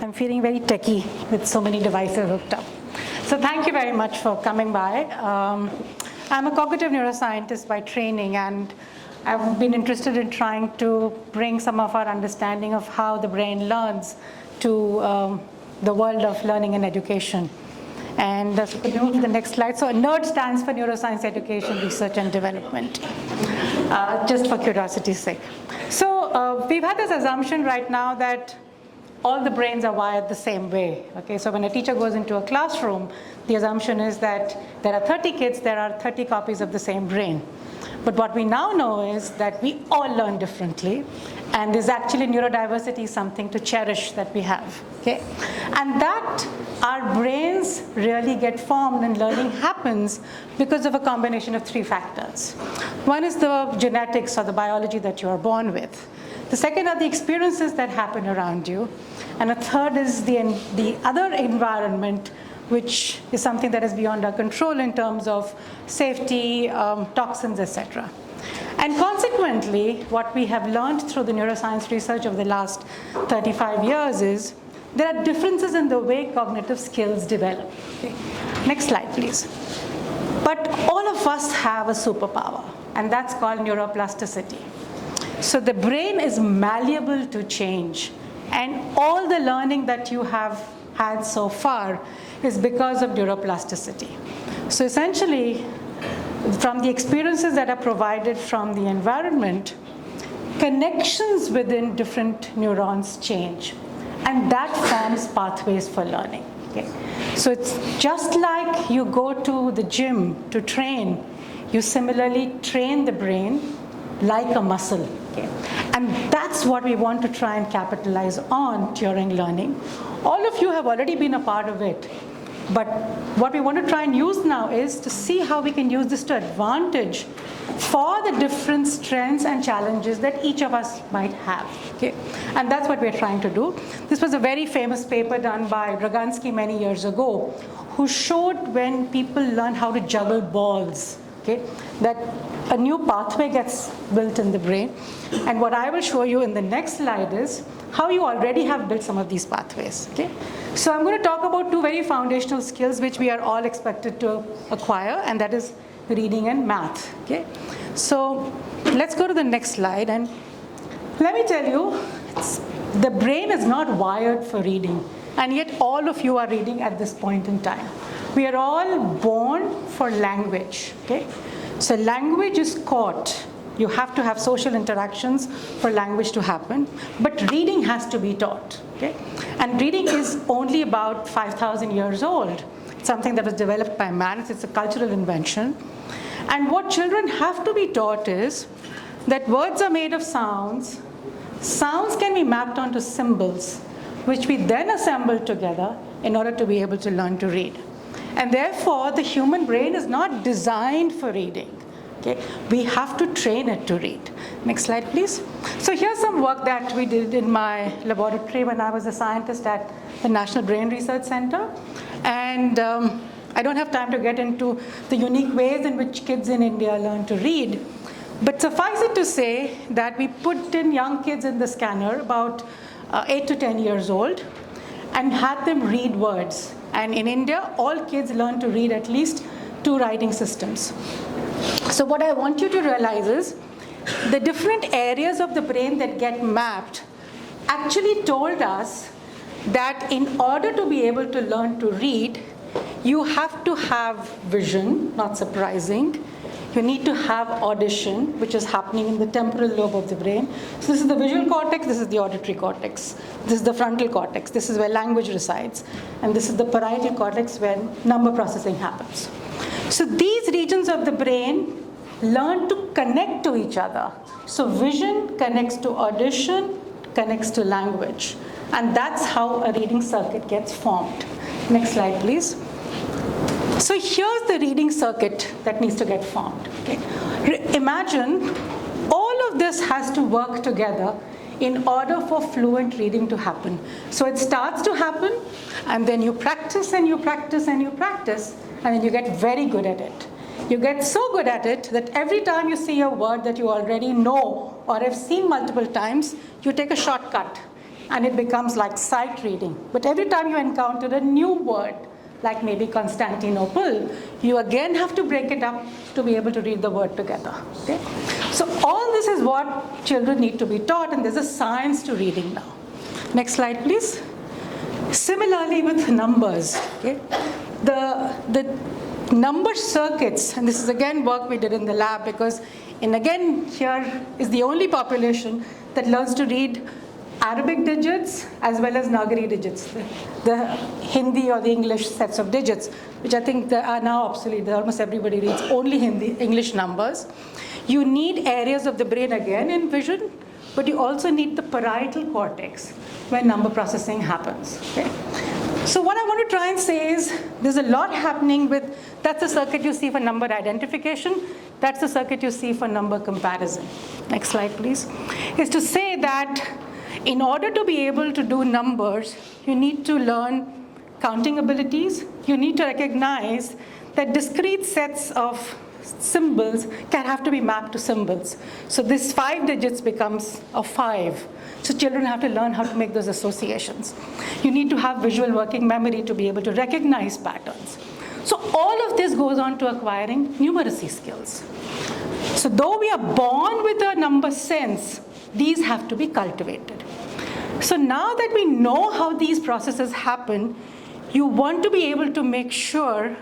I'm feeling very techie with so many devices hooked up. So thank you very much for coming by. I'm a cognitive neuroscientist by training, and I've been interested in trying to bring some of our understanding of how the brain learns to the world of learning and education. And so could you move to the next slide? So NERD stands for Neuroscience Education, Research and Development, just for curiosity's sake. So we've had this assumption right now that all the brains are wired the same way. Okay, so when a teacher goes into a classroom, the assumption is that there are 30 kids, there are 30 copies of the same brain. But what we now know is that we all learn differently, and there's actually neurodiversity something to cherish that we have. Okay, and that our brains really get formed and learning happens because of a combination of three factors. One is the genetics or the biology that you are born with. The second are the experiences that happen around you. And a third is the other environment, which is something that is beyond our control in terms of safety, toxins, etc. And consequently, what we have learned through the neuroscience research of the last 35 years is there are differences in the way cognitive skills develop. Okay. Next slide, please. But all of us have a superpower, and that's called neuroplasticity. So the brain is malleable to change, and all the learning that you have had so far is because of neuroplasticity. So essentially, from the experiences that are provided from the environment, connections within different neurons change, and that forms pathways for learning. Okay? So it's just like you go to the gym to train, you similarly train the brain like a muscle. Okay? And that's what we want to try and capitalize on during learning. All of you have already been a part of it. But what we want to try and use now is to see how we can use this to advantage for the different strengths and challenges that each of us might have. Okay? And that's what we're trying to do. This was a very famous paper done by Dragansky many years ago, who showed when people learn how to juggle balls, okay, that a new pathway gets built in the brain. And what I will show you in the next slide is how you already have built some of these pathways. Okay? So I'm going to talk about two very foundational skills which we are all expected to acquire, and that is reading and math. Okay? So let's go to the next slide, and let me tell you, the brain is not wired for reading, and yet all of you are reading at this point in time. We are all born for language. Okay? So language is caught. You have to have social interactions for language to happen, but reading has to be taught. Okay? And reading is only about 5,000 years old. It's something that was developed by man. It's a cultural invention. And what children have to be taught is that words are made of sounds. Sounds can be mapped onto symbols, which we then assemble together in order to be able to learn to read. And therefore, the human brain is not designed for reading. Okay? We have to train it to read. Next slide, please. So here's some work that we did in my laboratory when I was a scientist at the National Brain Research Center. And I don't have time to get into the unique ways in which kids in India learn to read. But suffice it to say that we put in young kids in the scanner, about 8 to 10 years old, and had them read words. And in India, all kids learn to read at least 2 writing systems. So what I want you to realize is the different areas of the brain that get mapped actually told us that in order to be able to learn to read, you have to have vision, not surprising. You need to have audition, which is happening in the temporal lobe of the brain. So this is the visual cortex, this is the auditory cortex. This is the frontal cortex, this is where language resides. And this is the parietal cortex where number processing happens. So these regions of the brain learn to connect to each other. So vision connects to audition, connects to language. And that's how a reading circuit gets formed. Next slide, please. So here's the reading circuit that needs to get formed. Okay? Imagine all of this has to work together in order for fluent reading to happen. So it starts to happen, and then you practice and you practice and you practice, and then you get very good at it. You get so good at it that every time you see a word that you already know or have seen multiple times, you take a shortcut. and it becomes like sight reading. But every time you encounter a new word, like maybe Constantinople, you again have to break it up to be able to read the word together. Okay? So all this is what children need to be taught, and there's a science to reading now. Next slide, please. Similarly with numbers, okay? The number circuits, and this is again work we did in the lab, because again here is the only population that learns to read Arabic digits as well as Nagari digits, the Hindi or the English sets of digits, which I think are now obsolete. Almost everybody reads only Hindi, English numbers. You need areas of the brain again in vision, but you also need the parietal cortex when number processing happens. Okay? So what I want to try and say is there's a lot happening with, that's the circuit you see for number identification, that's the circuit you see for number comparison. Next slide, please. Is to say that in order to be able to do numbers, you need to learn counting abilities. You need to recognize that discrete sets of symbols can have to be mapped to symbols. So this 5 digits becomes a 5. So children have to learn how to make those associations. You need to have visual working memory to be able to recognize patterns. So all of this goes on to acquiring numeracy skills. So though we are born with a number sense, these have to be cultivated. So now that we know how these processes happen, you want to be able to make sure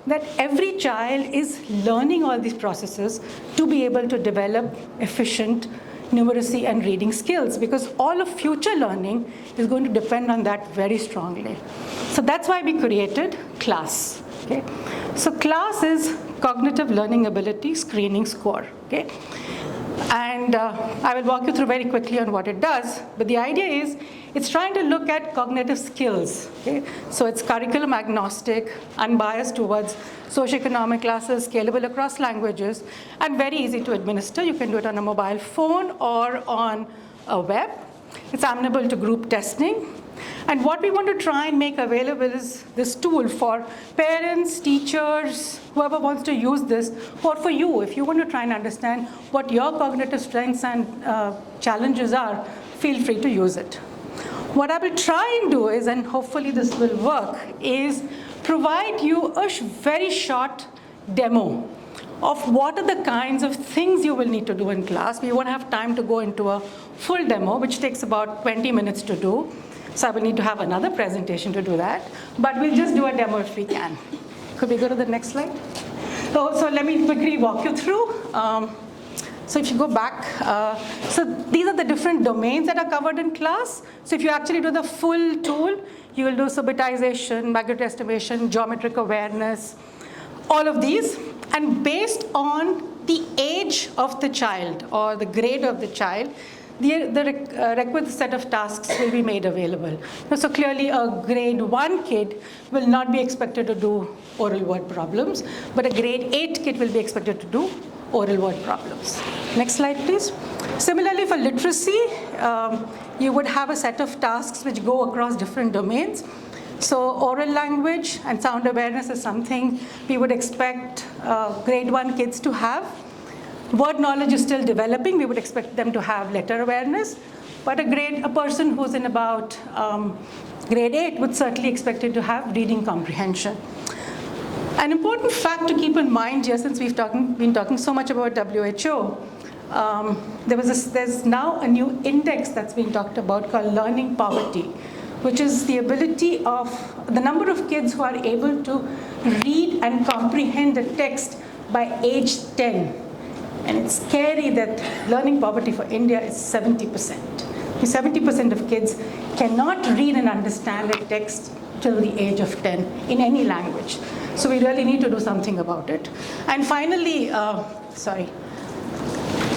that every child is learning all these processes to be able to develop efficient numeracy and reading skills, because all of future learning is going to depend on that very strongly. So that's why we created CLASS. Okay? So CLASS is Cognitive Learning Ability Screening Score. Okay? And I will walk you through very quickly on what it does, but the idea is it's trying to look at cognitive skills. Okay? So it's curriculum agnostic, unbiased towards socioeconomic classes, scalable across languages, and very easy to administer. You can do it on a mobile phone or on a web. It's amenable to group testing. And what we want to try and make available is this tool for parents, teachers, whoever wants to use this, or for you, if you want to try and understand what your cognitive strengths and challenges are, feel free to use it. What I will try and do is, and hopefully this will work, is provide you a very short demo of what are the kinds of things you will need to do in class. We won't have time to go into a full demo, which takes about 20 minutes to do. So I will need to have another presentation to do that. But we'll just do a demo if we can. Could we go to the next slide? So let me quickly walk you through. So if you go back, so these are the different domains that are covered in class. So if you actually do the full tool, you will do subitization, magnitude estimation, geometric awareness, all of these. And based on the age of the child or the grade of the child, the requisite set of tasks will be made available. So clearly a grade 1 kid will not be expected to do oral word problems, but a grade 8 kid will be expected to do oral word problems. Next slide, please. Similarly, for literacy, you would have a set of tasks which go across different domains. So oral language and sound awareness is something we would expect grade 1 kids to have. Word knowledge is still developing. We would expect them to have letter awareness. But a person who's in about grade 8 would certainly expect it to have reading comprehension. An important fact to keep in mind here, since we've been talking so much about WHO, there's now a new index that's being talked about called learning poverty, which is the ability of the number of kids who are able to read and comprehend a text by age 10. And it's scary that learning poverty for India is 70%. 70% of kids cannot read and understand a text till the age of 10 in any language. So we really need to do something about it. And finally,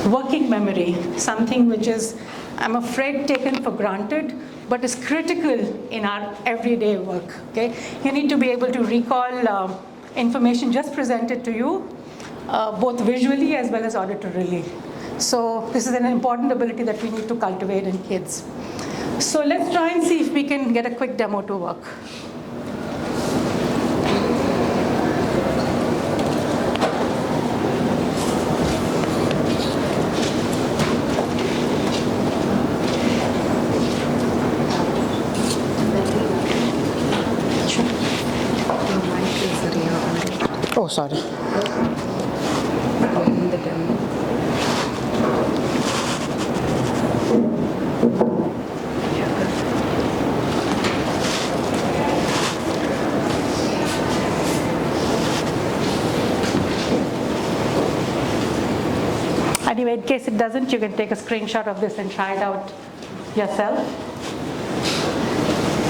working memory, something which is, I'm afraid, taken for granted, but is critical in our everyday work. Okay? You need to be able to recall information just presented to you, both visually as well as auditorily. So this is an important ability that we need to cultivate in kids. So let's try and see if we can get a quick demo to work. sorry. In the demo. Anyway, in case it doesn't, you can take a screenshot of this and try it out yourself.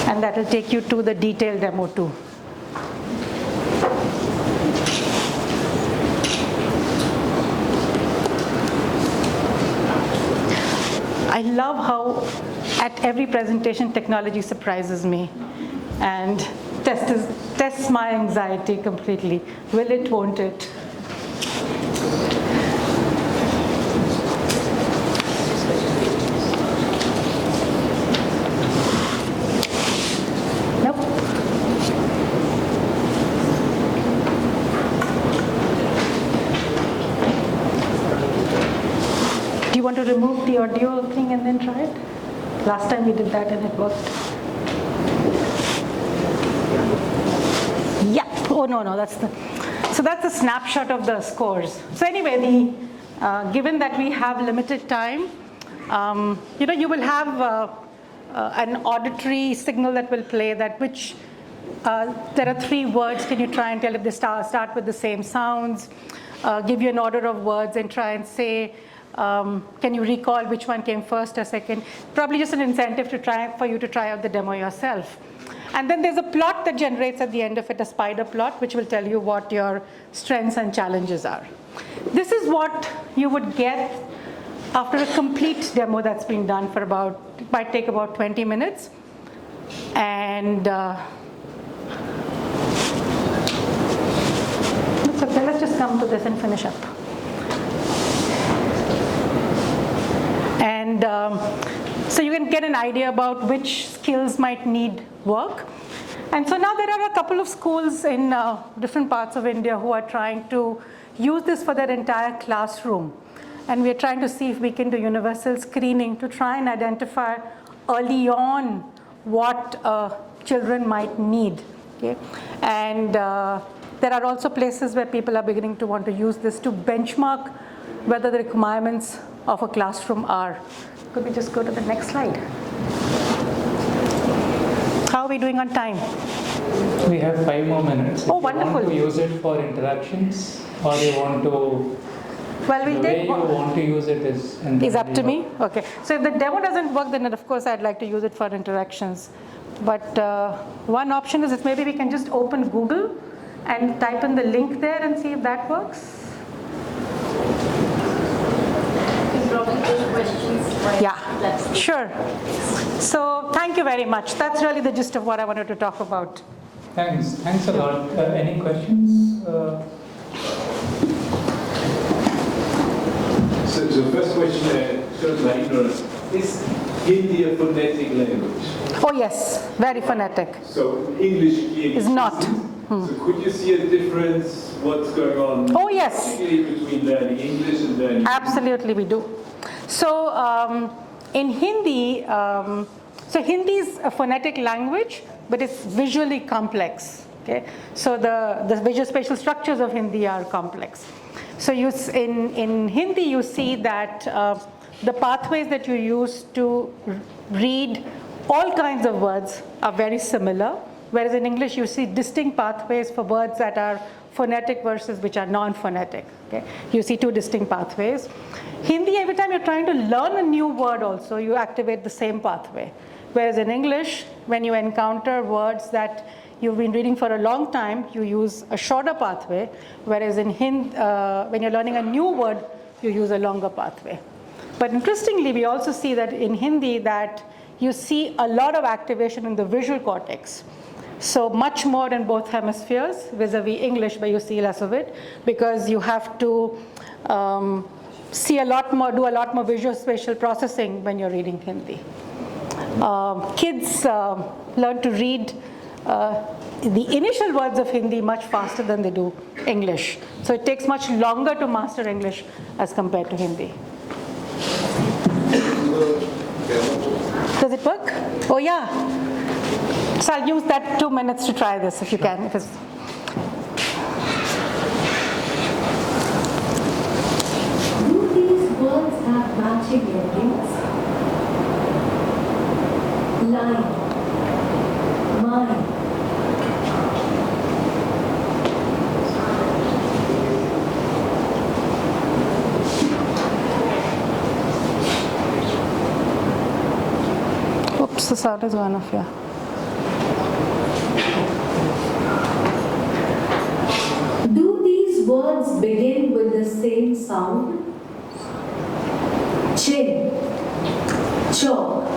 And that will take you to the detailed demo too. I love how at every presentation technology surprises me and tests my anxiety completely. Will it, won't it? Do you want to remove the audio thing and then try it? Last time we did that and it worked. Yeah. Oh no, that's so that's a snapshot of the scores. So anyway, given that we have limited time, you will have an auditory signal that will play that which there are 3 words. Can you try and tell if they start with the same sounds? Give you an order of words and try and say. Can you recall which one came first or second? Probably just an incentive for you to try out the demo yourself. And then there's a plot that generates at the end of it, a spider plot, which will tell you what your strengths and challenges are. This is what you would get after a complete demo that's been done for it might take about 20 minutes. And it's okay, let's just come to this and finish up. And so you can get an idea about which skills might need work. And so now there are a couple of schools in different parts of India who are trying to use this for their entire classroom. And we're trying to see if we can do universal screening to try and identify early on what children might need. Okay? And there are also places where people are beginning to want to use this to benchmark whether the requirements of a classroom are. Could we just go to the next slide? How are we doing on time? We have 5 more minutes. Oh, if wonderful. You want to use it for interactions, or you want to. Well, we'll the way take. you want to use it is up to me. Okay. So if the demo doesn't work, then of course I'd like to use it for interactions. But one option is maybe we can just open Google and type in the link there and see if that works. Yeah, sure. So thank you very much. That's really the gist of what I wanted to talk about. Thanks a lot. Any questions? So the first question shows my ignorance. Is Hindi a phonetic language? Oh yes, very phonetic. So English is not. So could you see a difference, what's going on? Oh yes. Particularly between learning English and learning Absolutely we do. So in Hindi, so Hindi is a phonetic language, but it's visually complex. Okay? So the visual spatial structures of Hindi are complex. So in Hindi you see that the pathways that you use to read all kinds of words are very similar, whereas in English you see distinct pathways for words that are phonetic versus which are non-phonetic. Okay? You see 2 distinct pathways. Hindi, every time you're trying to learn a new word also, you activate the same pathway. Whereas in English, when you encounter words that you've been reading for a long time, you use a shorter pathway, whereas in Hindi, when you're learning a new word, you use a longer pathway. But interestingly, we also see that in Hindi that you see a lot of activation in the visual cortex. So much more in both hemispheres vis-a-vis English, where you see less of it, because you have to see a lot more, do a lot more visual spatial processing when you're reading Hindi. Kids learn to read the initial words of Hindi much faster than they do English. So it takes much longer to master English as compared to Hindi. Does it work? Oh yeah. So I'll use that 2 minutes to try this if you can. matching endings. Line, mine. Oops, the sound is one of you. Do these words begin with the same sound? Chin, chalk.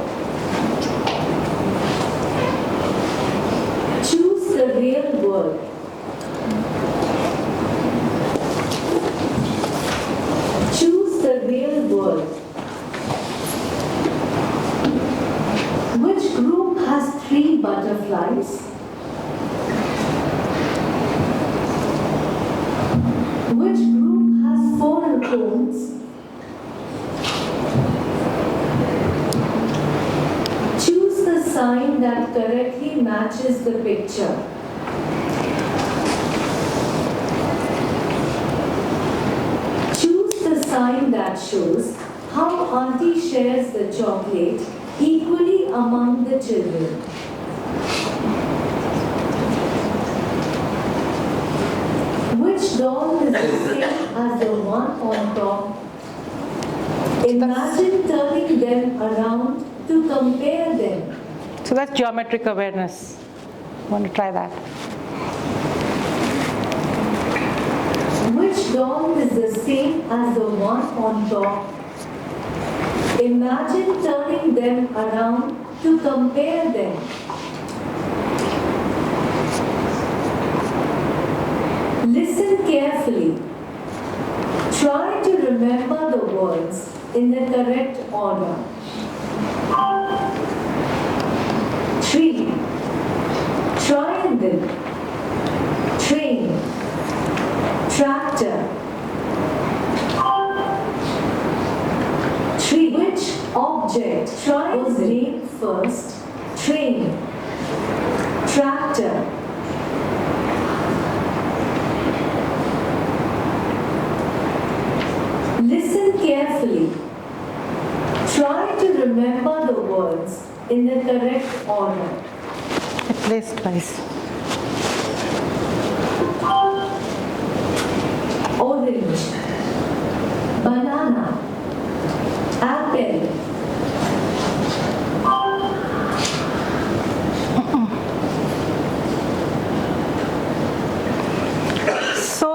Choose the real word. Choose the real word. Which group has 3 butterflies? Which group has 4 cones? Choose the sign that correctly matches the picture. Choose the sign that shows how Auntie shares the chocolate equally among the children. Which doll is the same as the one on top? Imagine turning them around to compare them. So that's geometric awareness. Want to try that? Which doll is the same as the one on top? Imagine turning them around to compare them. Listen carefully. Try to remember the words in the correct order. Tree, triangle, train, tractor. Tree. Which object was named first? Train, tractor. Listen carefully. Try to remember the words in the correct order. I placed twice. Orange, banana, apple. So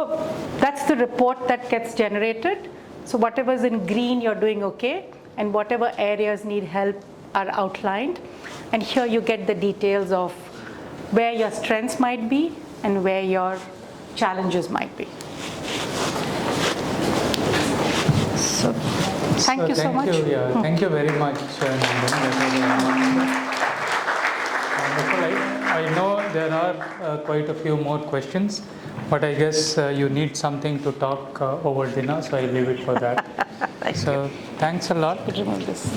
that's the report that gets generated. So whatever's in green, you're doing okay, and whatever areas need help are outlined. And here you get the details of where your strengths might be and where your challenges might be. So thank you so much. Thank you very much, Nandhini. Wonderful. I know there are quite a few more questions, but I guess you need something to talk over dinner, so I'll leave it for that. So thanks a lot. Remove this.